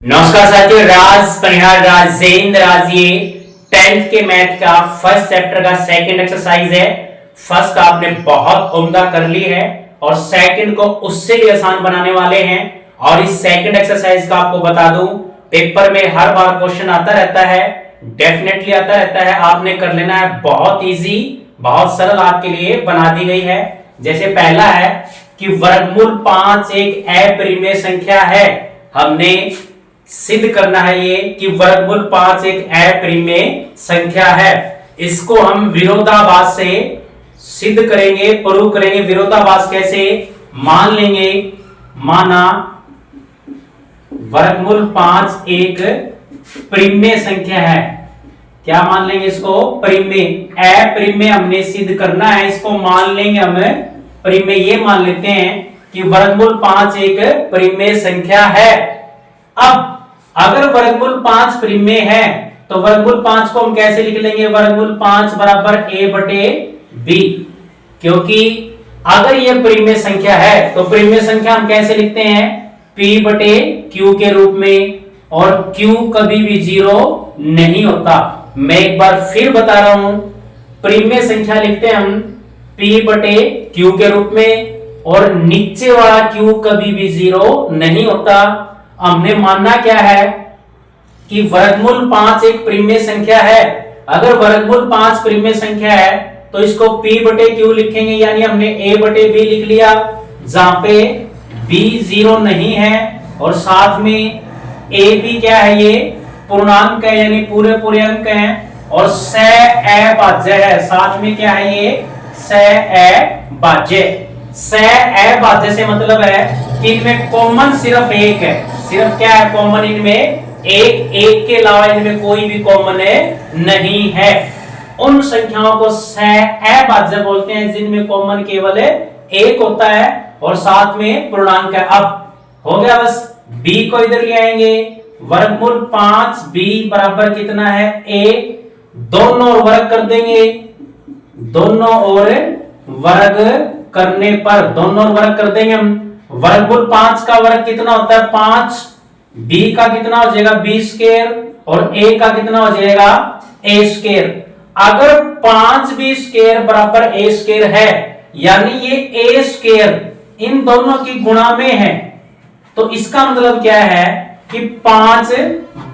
नमस्कार साथियों, राज परिहार राजेंद्र। आज ये 10th के मैथ का फर्स्ट चैप्टर का सेकंड एक्सरसाइज है। फर्स्ट आपने बहुत उम्दा कर ली है और सेकंड को उससे भी आसान बनाने वाले हैं। और इस सेकंड एक्सरसाइज का आपको बता दूं, पेपर में हर बार क्वेश्चन आता रहता है, डेफिनेटली आता रहता है। आपने कर लेना है, बहुत इजी, बहुत सरल आपके लिए बना दी गई है। जैसे पहला है कि वर्गमूल 5 एक अपरिमेय संख्या है। हमने सिद्ध करना है ये कि वर्गमूल 5 एक अपरिमेय संख्या है। इसको हम विरोधाभास से सिद्ध करेंगे, प्रूव करेंगे। विरोधाभास कैसे? मान लेंगे, माना वर्गमूल 5 एक परिमेय संख्या है। क्या मान लेंगे इसको? परिमेय। अपरिमेय हमने सिद्ध करना है, इसको मान लेंगे हम परिमेय। ये मान लेते हैं कि वर्गमूल 5 एक परिमेय संख्या है। अब अगर वर्गमूल 5 परिमेय है तो वर्गमूल 5 को हम कैसे लिख लेंगे? वर्गमूल 5 बराबर a बटे b। क्योंकि अगर ये परिमेय संख्या है तो परिमेय संख्या हम कैसे लिखते हैं? p बटे q के रूप में, और q कभी भी 0 नहीं होता। मैं एक बार फिर बता रहा हूं, परिमेय संख्या लिखते हैं हम p बटे q के रूप में, और नीचे वाला q कभी भी 0 नहीं होता। हमने मानना क्या है कि वर्गमूल 5 एक परिमेय संख्या है। अगर वर्गमूल 5 परिमेय संख्या है तो इसको p बटे q लिखेंगे, यानी हमने a बटे b लिख लिया, जहां पे b 0 नहीं है और साथ में a भी क्या है? ये पूर्णांक है, यानी पूरे पूरे अंक हैं, और सहअभाज्य है। साथ में क्या है? ये सहअभाज्य। सहअभाज्य से मतलब है कि इनमें कॉमन सिर्फ एक है। सिर्फ क्या है कॉमन? इनमें एक के अलावा इनमें कोई भी कॉमन नहीं है। उन संख्याओं को सहअभाज्य बोलते हैं जिनमें कॉमन केवल एक होता है और साथ में पूर्णांक है। अब हो गया, बस b को इधर ले आएंगे। वर्गमूल 5b बराबर कितना है? a। दोनों ओर वर्ग कर देंगे। दोनों ओर वर्ग करने पर दोनों ओर वर्ग कर देंगे हम। वर्गमूल 5 का वर्ग कितना होता है? 5। b का कितना हो जाएगा? b स्क्वायर, और a का कितना हो जाएगा? a square. अगर 5b स्क्वायर बराबर a स्क्वायर है, यानी ये a स्क्वायर इन दोनों की गुणा में है, तो इसका मतलब क्या है कि 5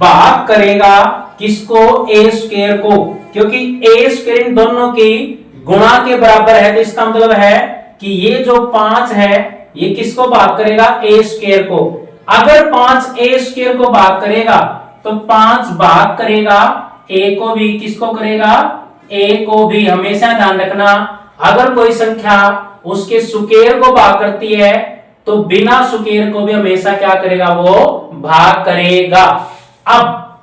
भाग करेगा किसको? a स्क्वायर को, क्योंकि a स्क्वायर इन दोनों की गुणा के बराबर है। तो इसका मतलब है कि ये जो 5 है ये किसको भाग करेगा? a स्क्वायर को। अगर 5 a स्क्वायर को भाग करेगा तो 5 भाग करेगा a को भी। किसको करेगा? a को भी। हमेशा ध्यान रखना, अगर कोई संख्या उसके स्क्वायर को भाग करती है तो बिना स्क्वायर को भी हमेशा क्या करेगा? वो भाग करेगा। अब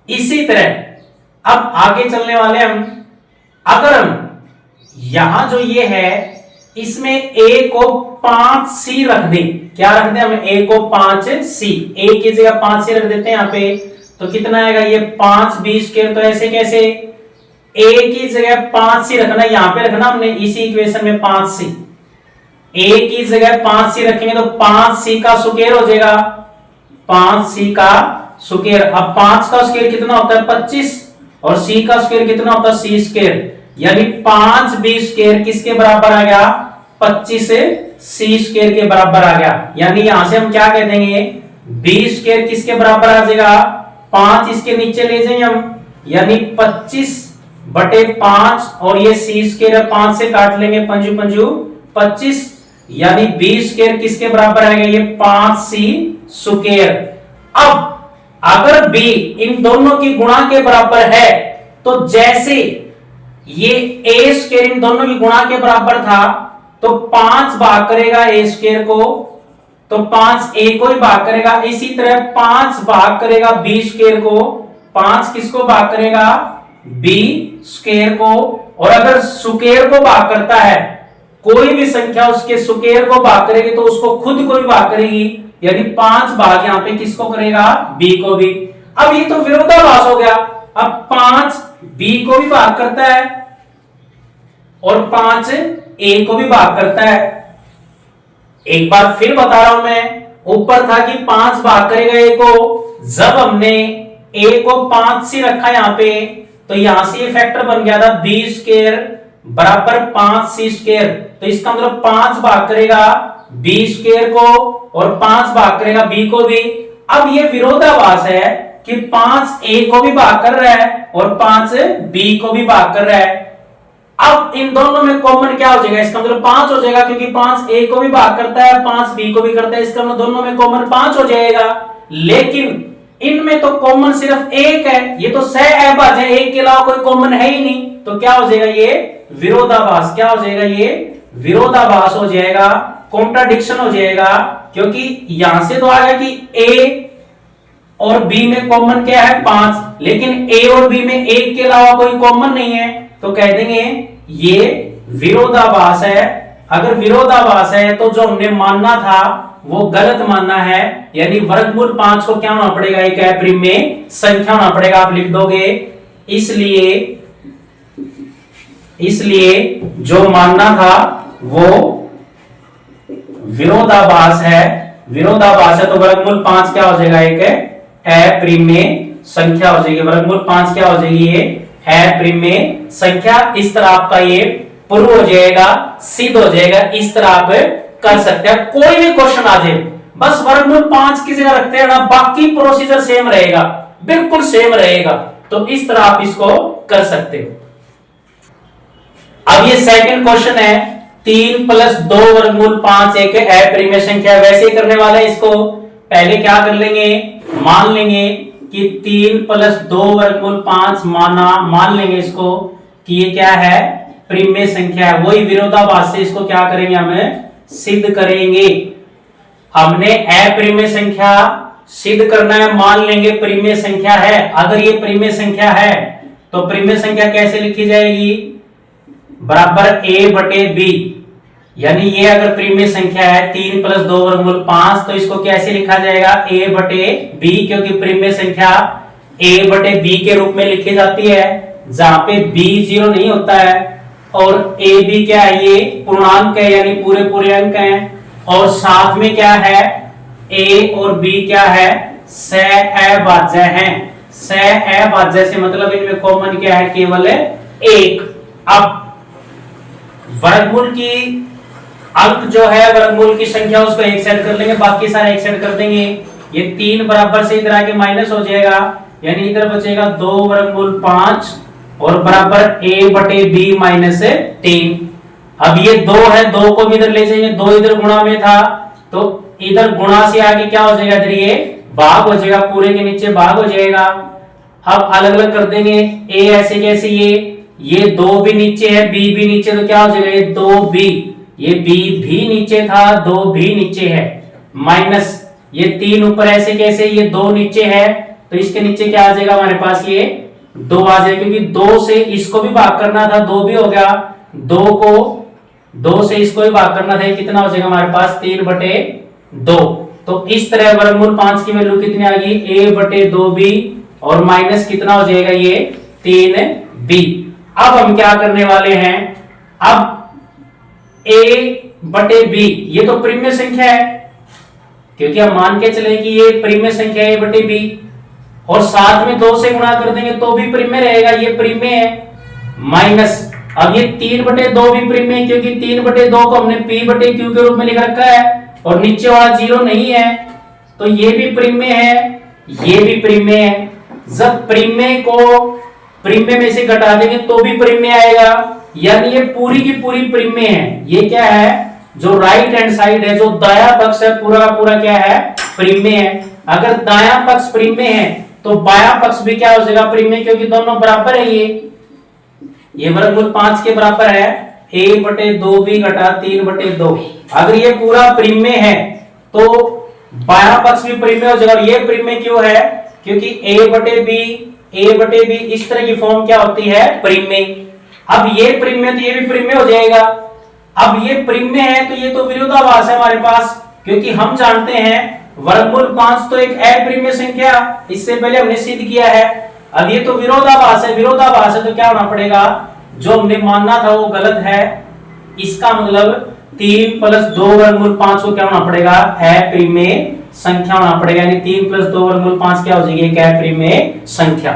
इसी तरह अब आगे चलने वाले हम, अगर हम यहां जो ये है इसमें a को 5c रख दें। क्या रख दें हम? a को 5c, a की जगह 5c रख देते हैं यहां पे, तो कितना आएगा? ये 5b स्क्वायर। तो ऐसे कैसे? a की जगह 5c रखना, यहां पे रखना हमने इसी इक्वेशन में 5c। a की जगह 5c रखेंगे तो 5c का स्क्वायर हो जाएगा। 5c का स्क्वायर। अब 5 का स्क्वायर कितना होता है? 25, और c का स्क्वायर कितना होता है? c square. यानी 5b स्क्वायर किसके बराबर आ गया? 25c स्क्वायर के बराबर आ गया। यानी यहां से हम क्या कह देंगे? b स्क्वायर किसके बराबर आ जाएगा? 5 इसके नीचे ले जाएंगे हम, यानी 25 बटे 5, और ये c स्क्वायर है, 5 से काट लेंगे, पंजू पंजू 25, यानी b स्क्वायर किसके बराबर आएगा? ये 5c स्क्वायर। अब अगर b इन दोनों की गुणा के बराबर है तो जैसे ये a स्क्वायर इन दोनों की गुणा के बराबर था तो 5 भाग करेगा a स्क्वायर को, तो 5 a को ही भाग करेगा। इसी तरह 5 भाग करेगा b स्क्वायर को। 5 किसको भाग करेगा? b स्क्वायर को। और अगर स्क्वायर को भाग करता है, कोई भी संख्या उसके स्क्वायर को भाग करेगी तो उसको खुद को भी भाग करेगी, यानी 5 भाग यहां पे किसको करेगा? b को भी। अब ये तो विरोधाभास हो गया। अब 5 b को भी भाग करता है और 5 a को भी भाग करता है। एक बार फिर बता रहा हूं मैं, ऊपर था कि 5 भाग करेगा a को, जब हमने a को 5 से रखा यहां पे, तो यहां से ये फैक्टर बन गया था b स्क्वायर बराबर 5c स्क्वायर। तो इसका मतलब 5 भाग करेगा b स्क्वायर को और 5 भाग करेगा b को भी। अब ये विरोधाभास है कि 5 a को भी भाग कर रहा है और 5 b को भी भाग कर रहा है। अब इन दोनों में कॉमन क्या हो जाएगा, इसका मतलब 5 हो जाएगा, क्योंकि 5 a को भी भाग करता है, 5 b को भी करता है, इसका मतलब दोनों में कॉमन 5 हो जाएगा। लेकिन इनमें तो कॉमन सिर्फ एक है, ये तो सहअभाज्य है, एक के अलावा कोई कॉमन है ही नहीं। तो क्या हो जाएगा, ये विरोधाभास। क्या हो जाएगा, ये विरोधाभास हो जाएगा, कॉन्ट्राडिक्शन हो जाएगा। क्योंकि यहां से तो आ गया कि a और b में कॉमन क्या है 5, लेकिन a और b में एक के अलावा कोई कॉमन नहीं है, तो कह देंगे ये विरोधाभास है। अगर विरोधाभास है तो जो हमने मानना था वो गलत मानना है, यानी वर्गमूल 5 को क्या होना पड़ेगा, एक अप्रिमेय संख्या होना पड़ेगा, आप लिख दोगे। इसलिए जो मानना था वो विरोधाभास है। विरोधाभास है तो वर्गमूल 5 क्या हो जाएगा, एक अप्रिमेय संख्या हो जाएगी। वर्गमूल 5 क्या हो जाएगी, ये अप्रिमेय संख्या। इस तरह आपका ये प्रूव हो जाएगा, सिद्ध हो जाएगा। इस तरह आप कर सकते हैं। कोई भी क्वेश्चन आ जाए, बस वर्गमूल 5 की जगह रखते हैं ना, बाकी प्रोसीजर सेम रहेगा, बिल्कुल सेम रहेगा। तो इस तरह आप इसको कर सकते हो। अब ये सेकंड क्वेश्चन है, 3 + 2 वर्गमूल 5 एक अप्रिमेय संख्या। वैसे ही करने वाला है इसको। पहले क्या कर लेंगे, मान लेंगे कि 3 + 2 वर्गमूल 5 मान लेंगे इसको कि ये क्या है, प्रिमेय संख्या है। वही विरोधाभास से इसको क्या करेंगे, हमें सिद्ध करेंगे। हमने अप्रिमेय संख्या सिद्ध करना है, मान लेंगे प्रिमेय संख्या है। अगर ये प्रिमेय संख्या है तो प्रिमेय संख्या कैसे लिखी जाएगी, बराबर a/b। यानी ये अगर प्रिमेय संख्या है 3 + 2 वर्गमूल 5, तो इसको कैसे लिखा जाएगा, a/b, क्योंकि प्रिमेय संख्या a/b के रूप में लिखी जाती है, जहां पे b 0 नहीं होता है। और ab क्या है, ये पूर्णांक है, यानी पूरे पूरे अंक हैं। और साथ में क्या है, a और b क्या है, सहअभाज्य हैं। सहअभाज्य से मतलब इनमें कॉमन क्या है, केवल एक। अब वर्गमूल की अंक जो है, वर्गमूल की संख्या, उसको एक साइड कर लेंगे, बाकी सारे एक साइड कर देंगे। ये 3 बराबर से इधर आके माइनस हो जाएगा, यानी इधर बचेगा 2 वर्गमूल 5 और बराबर a/b - 3। अब ये 2 है, 2 को भी इधर ले जाएंगे, 2 इधर गुणा में था, तो इधर गुणा से आगे क्या हो जाएगा, इधर ये भाग हो जाएगा, पूरे के नीचे भाग हो जाएगा। अब अलग अलग कर देंगे, a ऐसे कैसे, ये 2 भी नीचे है, b भी नीचे, तो क्या हो जाएगा, ये 2b, ये b भी नीचे था, 2 भी नीचे है, माइनस ये 3 ऊपर ऐसे कैसे, ये 2 नीचे है, तो इसके नीचे क्या आ जाएगा हमारे पास, ये 2 आ जाएगा, क्योंकि 2 से इसको भी भाग करना था, 2 भी हो गया, 2 से इसको भी भाग करना था, कितना हो जाएगा हमारे पास, 3/2। तो इस तरह वर्गमूल 5 की वैल्यू कितनी आ गई, a/2b, और माइनस कितना हो जाएगा, ये 3b। अब हम क्या करने वाले हैं, अब a/b, ये तो प्रिमेय संख्या है, क्योंकि हम मान के चले कि ये प्रिमेय संख्या है a/b, और साथ में 2 से गुणा कर देंगे तो भी प्रिमेय रहेगा, ये प्रिमेय है, माइनस अब ये 3/2 भी प्रिमेय, क्योंकि 3/2 को हमने p/q के रूप में लिख रखा है, और नीचे वाला 0 नहीं है, तो ये भी प्रिमेय है, ये भी प्रिमेय है। जब प्रिमेय को प्रिमेय में से घटा देंगे तो भी प्रिमेय आएगा, यानी ये पूरी की पूरी प्रिमेय है। ये क्या है, जो राइट हैंड साइड है, जो दायां पक्ष है, पूरा का पूरा क्या है, प्रिमेय है। अगर दायां पक्ष प्रिमेय है तो बायां पक्ष भी क्या हो जाएगा, प्रिमेय, क्योंकि दोनों बराबर है। ये वर्गमूल 5 के बराबर है, a/2b घटा 3/2। अगर ये पूरा प्रिमेय है तो बायां पक्ष भी प्रिमेय हो जाएगा, और ये प्रिमेय क्यों है, क्योंकि a/b इस तरह की फॉर्म क्या होती है, प्रिमेय। अब ये प्रिमेय तो ये भी प्रिमेय हो जाएगा। अब ये प्रिमेय है तो ये तो विरोधाभास है हमारे पास, क्योंकि हम जानते हैं वर्गमूल 5 तो एक अप्रिमेय संख्या, इससे पहले हमने सिद्ध किया है। अब ये तो विरोधाभास है, विरोधाभास है तो क्या होना पड़ेगा, जो हमने मानना था वो गलत है। इसका मतलब 3 प्लस 2 वर्गमूल 5 को क्या होना पड़ेगा, अप्रिमेय संख्या होना पड़ेगा, यानी 3 प्लस 2 वर्गमूल 5 क्या हो जाएगी, एक अप्रिमेय संख्या।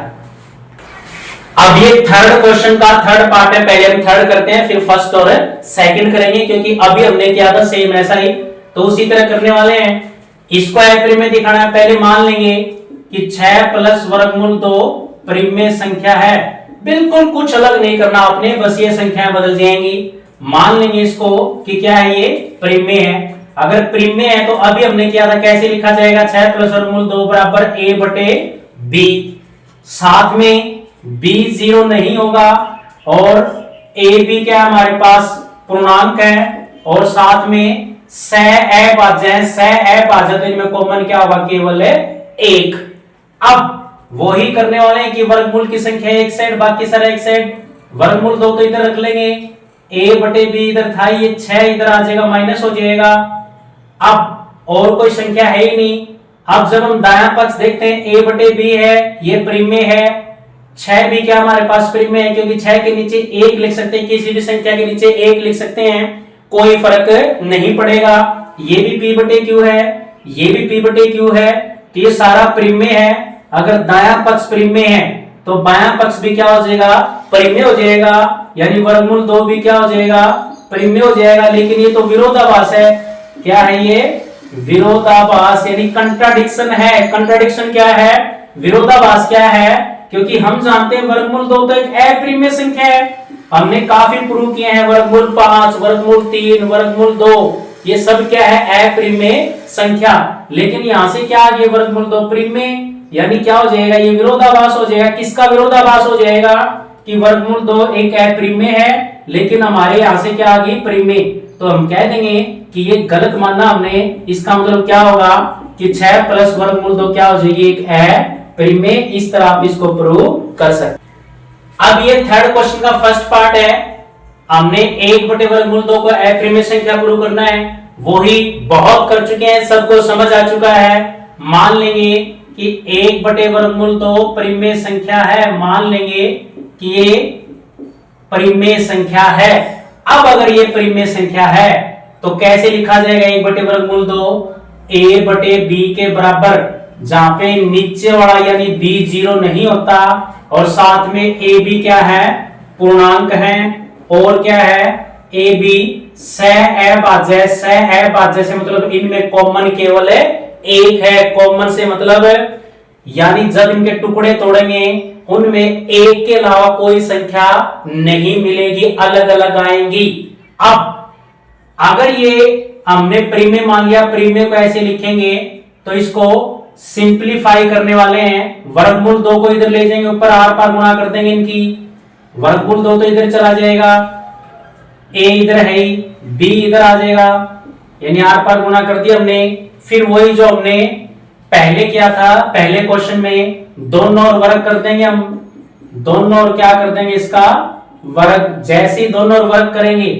अब ये थर्ड क्वेश्चन का थर्ड पार्ट है, पहले हम थर्ड करते हैं फिर फर्स्ट और सेकंड करेंगे, क्योंकि अभी हमने किया था सेम ऐसा ही, तो उसी तरह करने वाले हैं। इसको अप्रिमेय दिखाना है, पहले मान लेंगे कि 6 प्लस वर्गमूल 2 परिमेय संख्या है। बिल्कुल कुछ अलग नहीं करना आपने, बस ये संख्याएं बदल जाएंगी। मान लेंगे इसको कि क्या है, ये परिमेय है। अगर परिमेय है तो अभी हमने किया था कैसे लिखा जाएगा, 6 प्लस वर्गमूल 2 बराबर a बटे b, साथ में b 0 नहीं होगा और a b क्या हमारे पास पूर्णांक है, और साथ में स अभाज्य है, स अभाज्य तो इनमें कॉमन क्या होगा, केवल 1। अब वही करने वाले हैं कि वर्गमूल की संख्या एक साइड, बाकी सारा एक साइड। वर्गमूल 2 तो इधर रख लेंगे, a बटे b इधर था, ये 6 इधर आ जाएगा, माइनस हो जाएगा। अब और कोई संख्या है ही नहीं। अब जब हम दायां पक्ष देखते हैं, a बटे b है, ये परिमेय है, 6 भी क्या हमारे पास परिमेय है, क्योंकि 6 के नीचे 1 लिख सकते हैं, किसी भी संख्या के नीचे 1 लिख सकते हैं, कोई फर्क नहीं पड़ेगा। ये भी p बटे q है, ये भी p बटे q है, तो ये सारा परिमेय है। अगर दायां पक्ष परिमेय है तो बायां पक्ष भी क्या हो जाएगा, परिमेय हो जाएगा, यानी वर्गमूल 2 भी क्या हो जाएगा, परिमेय हो जाएगा। लेकिन ये तो विरोधाभास है, क्या है ये, विरोधाभास यानी कंट्राडिक्शन है। कंट्राडिक्शन क्या है, विरोधाभास क्या है, क्योंकि हम जानते हैं वर्गमूल 2 तो एक अप्रिमेय संख्या है, हमने काफी प्रूव किए हैं, वर्गमूल 5, वर्गमूल 3, वर्गमूल 2, ये सब क्या है, अप्रिमेय संख्या। लेकिन यहां से क्या आ गया, वर्गमूल 2 परिमेय, यानी क्या हो जाएगा, ये विरोधाभास हो जाएगा। किसका विरोधाभास हो जाएगा, कि वर्गमूल 2 एक अप्रिमेय है, लेकिन हमारे यहां से क्या आ गई, परिमेय। तो हम कह देंगे कि ये गलत माना हमने। इसका मतलब क्या होगा कि 6 प्लस वर्गमूल 2 क्या हो जाएगी, एक अप्रिमेय। इस तरह आप इसको प्रूव कर सकते। अब ये थर्ड क्वेश्चन का फर्स्ट पार्ट है, हमने 1 बटे वर्गमूल 2 को अप्रिमेय संख्या प्रूव करना है, वही बहुत कर चुके हैं, सबको समझ आ चुका है। मान लेंगे कि 1 बटे वर्गमूल 2 परिमेय संख्या है, मान लेंगे कि ये परिमेय संख्या है। अब अगर ये परिमेय संख्या है तो कैसे लिखा जाएगा, 1 बटे वर्गमूल 2 a बटे b के बराबर, जहां पे नीचे वाला यानी b 0 नहीं होता, और साथ में a b क्या है, पूर्णांक है, और क्या है, a b स अभाज्य, स अभाज्य से मतलब इनमें कॉमन केवल एक है। कॉमन से मतलब यानी जब इनके टुकड़े तोड़ेंगे उनमें एक के अलावा कोई संख्या नहीं मिलेगी, अलग अलग आएंगी। अब अगर ये हमने परिमेय मान लिया, परिमेय को ऐसे लिखेंगे तो इसको सिंपलीफाई करने वाले हैं। वर्गमूल 2 को इधर ले जाएंगे, ऊपर आर पार गुणा कर देंगे इनकी, वर्गमूल 2 तो इधर चला जाएगा, a इधर है ही, b इधर आ जाएगा, यानी आर पार गुणा कर दिया हमने। फिर वही जो हमने पहले किया था, पहले क्वेश्चन में दोनों और वर्ग कर देंगे हम, दोनों और क्या कर देंगे, इसका वर्ग। जैसे ही दोनों और वर्ग करेंगे,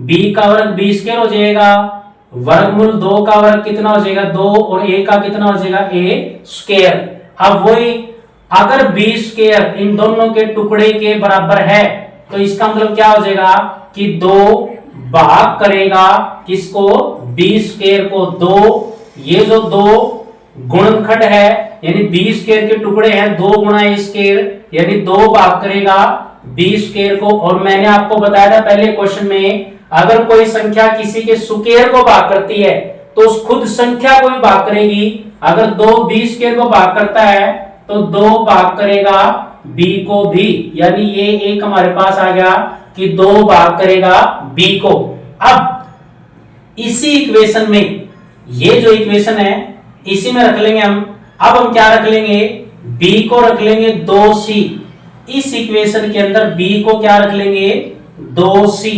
b का वर्ग b स्क्वायर हो जाएगा, वर्गमूल 2 का वर्ग कितना हो जाएगा, 2, और a का कितना हो जाएगा, a स्क्वायर। अब वही अगर b स्क्वायर इन दोनों के टुकड़े के बराबर है तो इसका मतलब क्या हो जाएगा कि 2 भाग करेगा किसको, b स्क्वायर को 2। ये जो 2 गुणनखंड है यानी b स्क्वायर के टुकड़े हैं, 2 गुणा a स्क्वायर, यानी 2 भाग करेगा b स्क्वायर को। और मैंने आपको बताया था पहले क्वेश्चन में, अगर कोई संख्या किसी के स्क्वायर को भाग करती है तो उस खुद संख्या को भी भाग करेगी। अगर 2 b स्क्वायर को भाग करता है तो 2 भाग करेगा b को भी, यानी ये एक हमारे पास आ गया कि 2 भाग करेगा b को। अब इसी इक्वेशन में, ये जो इक्वेशन है इसी में रख लेंगे हम। अब हम क्या रख लेंगे, b को रख लेंगे 2c, इस इक्वेशन के अंदर b को क्या रख लेंगे, 2c।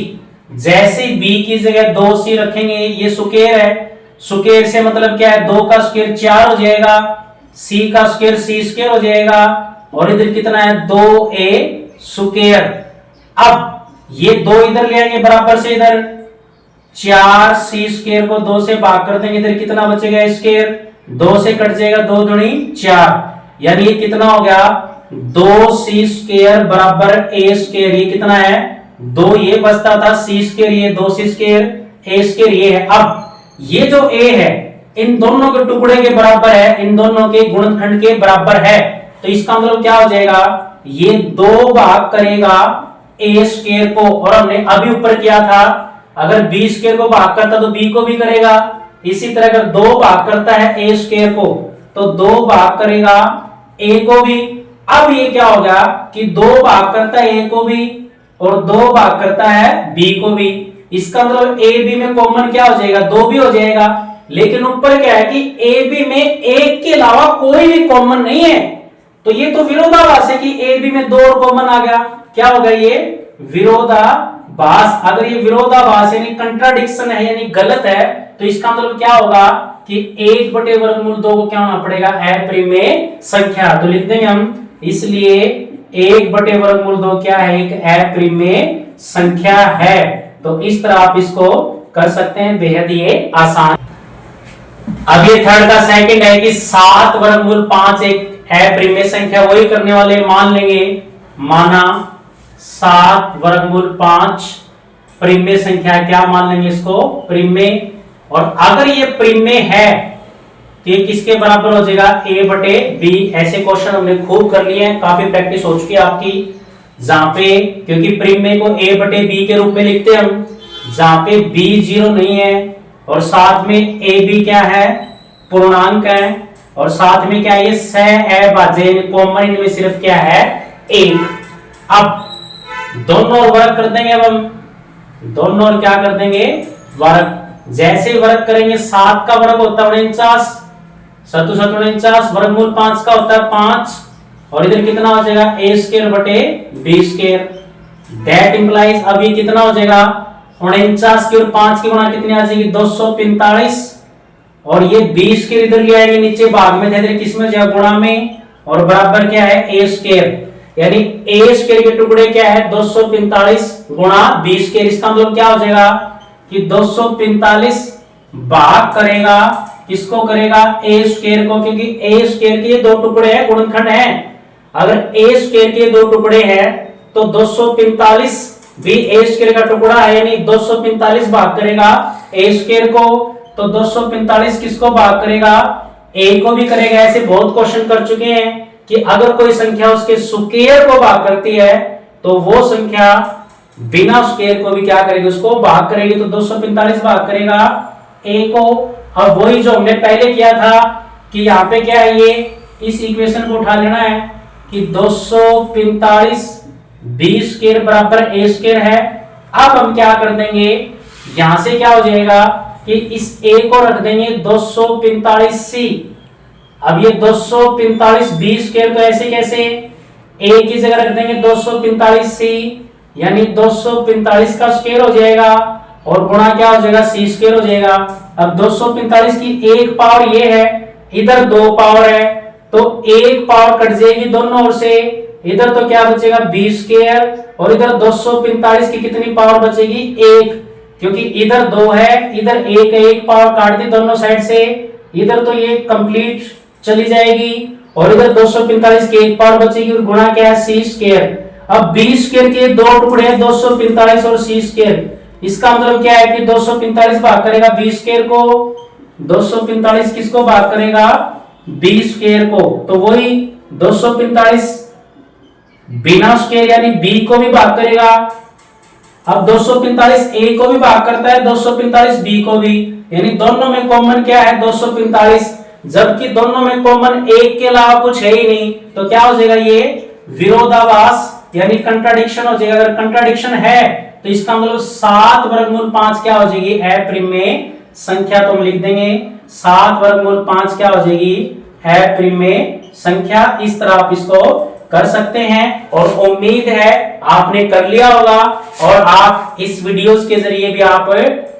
जैसे b की जगह 2c रखेंगे, ये स्क्वायर है, स्क्वायर से मतलब क्या है, 2 का स्क्वायर 4 हो जाएगा, c का स्क्वायर c स्क्वायर हो जाएगा, और इधर कितना है, 2a स्क्वायर। अब ये 2 इधर ले आएंगे बराबर से, इधर 4c स्क्वायर को 2 से भाग कर देंगे, इधर कितना बचेगा, स्क्वायर 2 से कट जाएगा, 2 दूनी 4, यानी ये कितना हो गया, 2c स्क्वायर बराबर a स्क्वायर। ये कितना है, 2 ये बचता था c स्क्वायर, ये 2c स्क्वायर, ए स्क्वायर ये है। अब ये जो ए है इन दोनों के टुकड़े के बराबर है, इन दोनों के गुणनखंड के बराबर है, तो इसका मतलब क्या हो जाएगा, ये 2 भाग करेगा ए स्क्वायर को, और हमने अभी ऊपर किया था अगर बी स्क्वायर को भाग करता तो बी को भी करेगा, इसी तरह अगर 2 भाग करता है ए स्क्वायर को तो 2 भाग करेगा ए को भी। अब ये क्या होगा कि 2 भाग करता है ए को भी और 2 भाग करता है बी को भी, इसका मतलब ए बी में कॉमन क्या हो जाएगा, 2 भी हो जाएगा। लेकिन ऊपर क्या है कि ए बी में एक के अलावा कोई भी कॉमन नहीं है, तो ये तो विरोधाभास है कि ए बी में 2 और कॉमन आ गया, क्या होगा ये विरोधाभास। अगर ये विरोधाभास यानी कंट्राडिक्शन है यानी गलत है, तो इसका मतलब क्या होगा कि 1/वर्गमूल 2 को क्या होना पड़ेगा, अप्रिमेय संख्या। तो लिख देंगे हम, इसलिए 1/वर्गमूल 2 क्या है, एक अप्रिमेय संख्या है। तो इस तरह आप इसको कर सकते हैं, बेहद ये आसान। अब ये थर्ड का सेकंड है कि 7/5 एक अप्रिमेय संख्या, वही करने वाले मान लेंगे, माना 7/5 परिमेय संख्या, क्या मान लेंगे इसको, परिमेय। और अगर ये परिमेय है तो ये किसके बराबर हो जाएगा, a/b। ऐसे क्वेश्चन हमने खूब कर लिए हैं, काफी प्रैक्टिस हो चुकी है आपकी, जहां पे क्योंकि परिमेय को a/b के रूप में लिखते हैं हम, जहां पे b 0 नहीं है और साथ में ab क्या है, पूर्णांक है, और साथ में क्या है ये सहअभाज्य, कॉमन इनमें सिर्फ क्या है 1। अब दोनों ओर वर्ग कर देंगे, अब हम दोनों ओर क्या कर देंगे, वर्ग। जैसे वर्ग करेंगे 7 का वर्ग होता है 49, 7 7 49, वर्गमूल 5 का होता है 5, और इधर कितना हो जाएगा a स्क्वायर बटे b स्क्वायर। दैट इंप्लाइज अब ये कितना हो जाएगा, 49 की और 5 की गुणा कितनी आ जाएगी, 245, और ये b स्क्वायर इधर ले आएंगे नीचे भाग में, इधर किस में जाएगा, गुणा में, और बराबर क्या है a स्क्वायर, यानी a स्क्वायर के टुकड़े क्या है 245 गुणा b स्क्वायर। इसका मतलब क्या हो जाएगा कि 245 भाग करेगा, किसको करेगा, a स्क्वायर को, क्योंकि a स्क्वायर के 2 टुकड़े हैं, गुणनखंड हैं। अगर a स्क्वायर के 2 टुकड़े हैं तो 245 भी a स्क्वायर का टुकड़ा है, यानी 245 भाग करेगा a स्क्वायर को, तो 245 किसको भाग करेगा, a को भी करेगा। ऐसे बहुत क्वेश्चन कर चुके हैं कि अगर कोई संख्या उसके स्क्वायर को भाग करती है तो वो संख्या बिना स्क्वायर को भी क्या करेगी, उसको भाग करेगी, तो 245 भाग करेगा a को। अब वही जो हमने पहले किया था कि यहाँ पे क्या है, ये इस इक्वेशन को उठा लेना है कि 245 b स्क्वायर बराबर a स्क्वायर है। अब हम क्या कर देंगे, यहां से क्या हो जाएगा कि इस a को रख देंगे 245c। अब ये 245 b स्क्वायर को ऐसे कैसे, a की जगह रख देंगे 245c, यानी 245 का स्क्वायर हो जाएगा और गुणा क्या हो जाएगा, c स्क्वायर हो जाएगा। अब 245 की एक पावर ये है, इधर 2 पावर है, तो एक पावर कट जाएगी दोनों ओर से, इधर तो क्या बचेगा b स्क्वायर, और इधर 245 की कितनी पावर बचेगी, 1, क्योंकि इधर 2 है, इधर 1 है, एक पावर काट दी दोनों साइड से, इधर तो ये कंप्लीट चली जाएगी, और इधर 245 की एक पावर बचेगी, और गुणा क्या है, c स्क्वायर। अब b स्क्वायर के 2 टुकड़े हैं 245 और c स्क्वायर, इसका मतलब क्या है कि 245 भाग करेगा b स्क्वायर को, 245 किसको भाग करेगा, b स्क्वायर को, तो वही 245 बिना स्क्वायर यानी b को भी भाग करेगा। अब 245 a को भी भाग करता है, 245 b को भी, यानी दोनों में कॉमन क्या है 245, जबकि दोनों में कॉमन एक के अलावा कुछ है ही नहीं, तो क्या हो जाएगा, ये विरोधाभास यानी कंट्राडिक्शन हो जाएगा। अगर कंट्राडिक्शन है तो इसका मतलब 7/5 क्या हो जाएगी, अप्रिमेय संख्या। तो हम लिख देंगे 7/5 क्या हो जाएगी, अप्रिमेय संख्या। इस तरह आप इसको कर सकते हैं, और उम्मीद है आपने कर लिया होगा, और आप इस वीडियोस के जरिए भी आप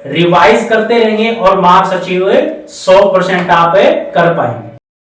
रिवाइज करते रहेंगे और मार्क्स अचीव 100% आप कर पाएंगे।